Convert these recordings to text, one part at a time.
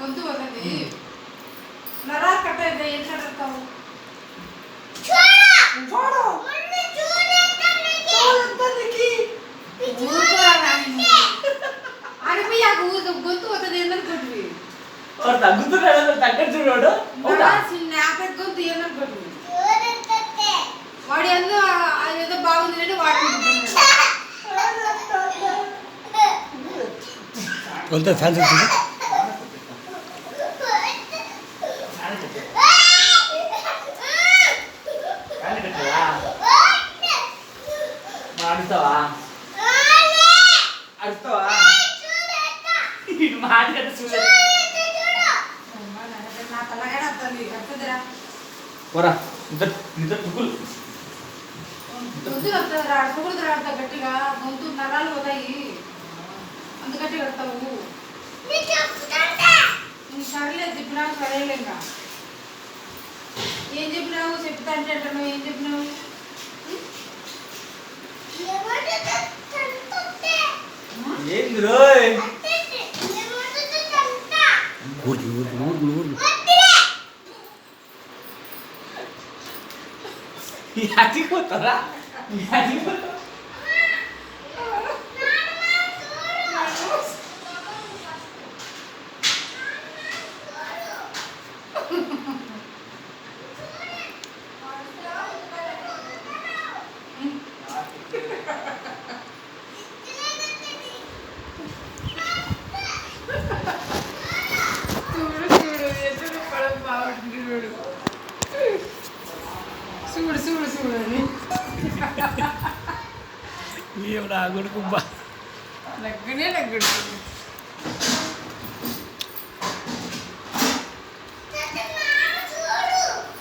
గొంతు వదది నరా కట్ట ఏం కడతావు చూడు గొంతు వస్తుంది ఏందనుకోండి తగ్గుతున్నాడు తగ్గట్టు చూడు గొంతు ఏందనుకోండి వాడు ఏదో బాగుంది అంటే వాడు అడుగుతావా అడుగుతావా మాట్లాడు చూడు నా తలగానే వస్తుంది వస్తుందిరా పోరా నిద్ర టుకులు గొంతు వస్తుందిరా అడుగుడుతురా అంత గట్టిగా గొంతు నరాలు పోతాయి అంత గట్టి కడతావు సరేలేదు చెప్పినా సరేలేంగా ఏం చెప్పినావు చెప్తా అంటే అంటున్నావు ఏం చెప్పినావు ఏంది రోయ్ అదిపోతారా అదిపోతా చూడు చూడు చూడు అని కొడుకు లగ్గునే లగ్గుడు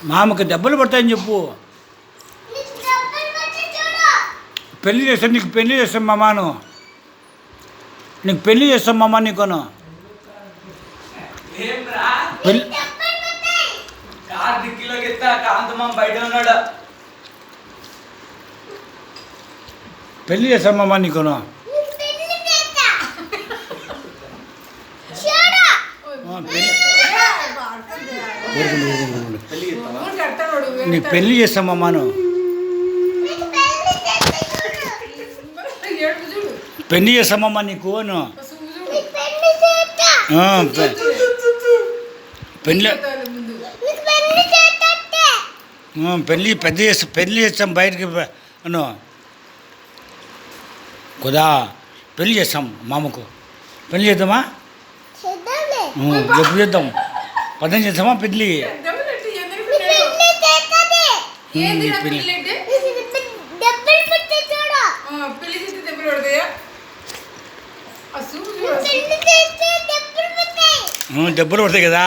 మామకి దెబ్బలు పడతాయని చెప్పు. పెళ్లి చేస్తాను నీకు పెళ్లి చేస్తాం మామాను నీకు పెళ్లి చేస్తాం మామ నీకును బయట ఉన్నాడు పెళ్లి చేస్తాం మామ నీకును నీకు పెళ్లి చేస్తాం మామాను పెళ్లి చేస్తామమ్మా నీకు పెళ్ళి పెళ్ళి పెళ్లి చేస్తాం బయటికి అను కుదా పెళ్లి చేస్తాం మామకు పెళ్లి చేద్దామా ఎప్పుడు చేద్దాం పదం చేద్దామా పెళ్ళి దెబ్బలు పడతాయి కదా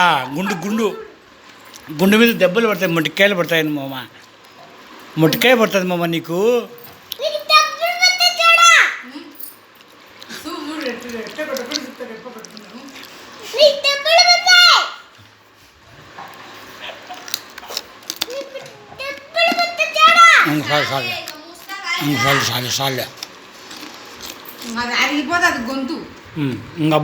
గుండు మీద దెబ్బలు పడతాయి మొట్టికాయలు పడతాయని మామ మొట్టికాయ పడుతుంది మామ నీకు అది అరిగిపోతుంది గొంతు ఇంకా